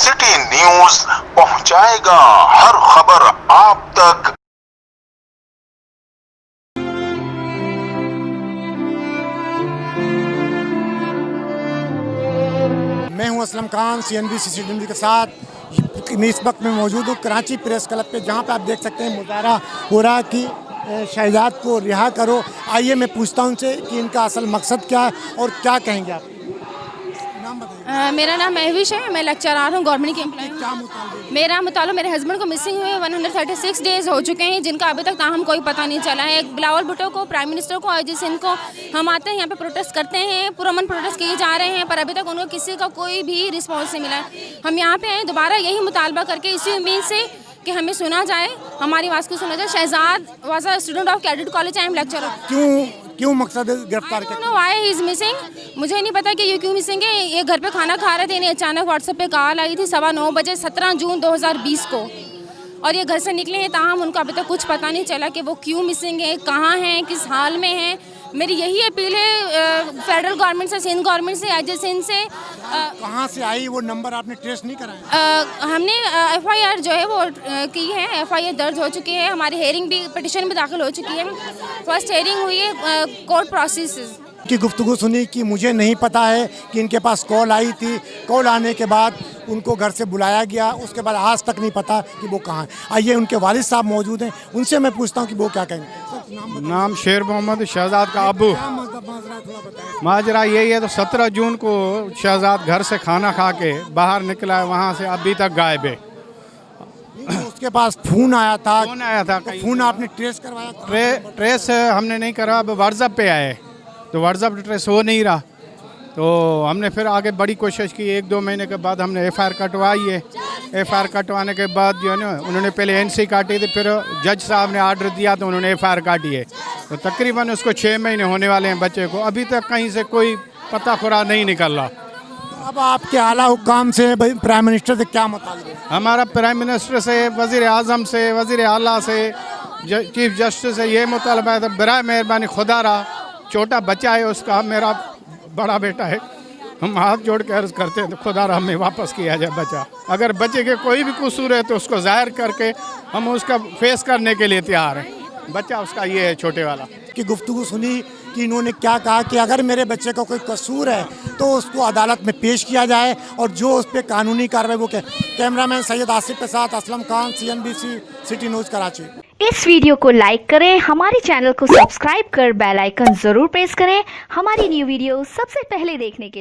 City news पहुंचाएगा हर खबर आप तक। मैं हूं Aslam Khan, CNBC city news के साथ। मैं इस वक्त में मौजूद हूँ कराची प्रेस क्लब पे, जहाँ पे आप देख सकते हैं मुजाहरा हो रहा है कि शहजाद को रिहा करो। आइए मैं पूछता हूँ उनसे कि इनका असल मकसद क्या है और क्या कहेंगे आप। नाम बताइए। मेरा नाम महविश है, मैं लेक्चरार हूँ, गवर्नमेंट की एम्प्लॉय क्या हूँ। मुताबिक? मेरा मुताबिक मेरे हस्बैंड को मिसिंग हुए 136 डेज़ हो चुके हैं, जिनका अभी तक ताहम कोई पता नहीं चला है। बिलावल भुट्टो को, प्राइम मिनिस्टर को, अजीज सिंह को हम आते हैं यहाँ पे प्रोटेस्ट करते हैं, पुरअमन प्रोटेस्ट किए जा रहे हैं, पर अभी तक उनको किसी का कोई भी रिस्पॉन्स नहीं मिला है। हम यहाँ पे आए दोबारा यही मुतालबा करके, इसी उम्मीद से कि हमें सुना जाए, हमारी आवाज़ को सुना जाए। Shahzad was a student of cadet college, I am lecturer. क्यों मकसद है गिरफ्तार I don't know why he is missing। मुझे नहीं पता कि ये क्यों मिसिंग है। ये घर पे खाना खा रहे थे, इन्हें अचानक व्हाट्सएप पे कॉल आई थी 9:15 बजे 17 जून 2020 को, और ये घर से निकले हैं, ताहम उनको अभी तक कुछ पता नहीं चला कि वो क्यों मिसिंग है, कहाँ हैं, किस हाल में हैं। मेरी यही अपील है फेडरल गवर्नमेंट से, सिंध गवर्नमेंट से, अजीज सिंह से। कहाँ से आई वो नंबर आपने ट्रेस नहीं कराया? हमने FIR जो है वो की है, FIR दर्ज हो चुकी है, हमारी हेयरिंग भी, पिटिशन भी दाखिल हो चुकी है, फर्स्ट हेयरिंग हुई है, कोर्ट प्रोसेस की गुफ्तगू सुनी कि मुझे नहीं पता है कि इनके पास कॉल आई थी, कॉल आने के बाद उनको घर से बुलाया गया, उसके बाद आज तक नहीं पता कि वो कहाँ है। आइए उनके वालिद साहब मौजूद हैं, उनसे मैं पूछता हूँ कि वो क्या कहेंगे। नाम शेर मोहम्मद, शहजाद का अबू। माजरा यही है, तो 17 जून को शहजाद घर से खाना खा के बाहर निकला है, वहाँ से अभी तक गायब है। उसके पास फोन आया था, तो फोन आपने ट्रेस करवाया? ट्रेस हमने नहीं करा, अब व्हाट्सएप पे आए तो व्हाट्सएप ट्रेस हो नहीं रहा, तो हमने फिर आगे बड़ी कोशिश की। 1-2 महीने के बाद हमने FIR कटवाई है। FIR कटवाने के बाद जो है ना, उन्होंने पहले NC काटी थी, फिर जज साहब ने आर्डर दिया तो उन्होंने FIR काटी है। तो तकरीबन उसको 6 महीने होने वाले हैं बच्चे को, अभी तक कहीं से कोई पता खुरा नहीं निकल रहा। अब आपके आला हुक्काम से, प्राइम मिनिस्टर से क्या मुतालिब है? हमारा प्राइम मिनिस्टर से, वज़ीर आज़म से, वज़ीर आला से, चीफ जस्टिस से ये मुतालबा है, तो बराए मेहरबानी खुदा रहा, छोटा बच्चा है उसका, मेरा बड़ा बेटा है, हम हाथ जोड़ के अर्ज़ करते हैं तो खुदा रहा हमें वापस किया जाए बच्चा। अगर बच्चे के कोई भी कसूर है तो उसको ज़ाहिर करके हम उसका फेस करने के लिए तैयार हैं। बच्चा उसका ये है, छोटे वाला। की गुफ्तगू सुनी कि इन्होंने क्या कहा कि अगर मेरे बच्चे का कोई कसूर है तो उसको अदालत में पेश किया जाए, और जो उस पर कानूनी कार्रवाई वो कैमरामैन सैयद आसिफ के साथ Aslam Khan, CNBC city news Karachi. इस वीडियो को लाइक करें, हमारे चैनल को सब्सक्राइब कर बेल आइकन जरूर प्रेस करें हमारी न्यू वीडियो सबसे पहले देखने के लिए।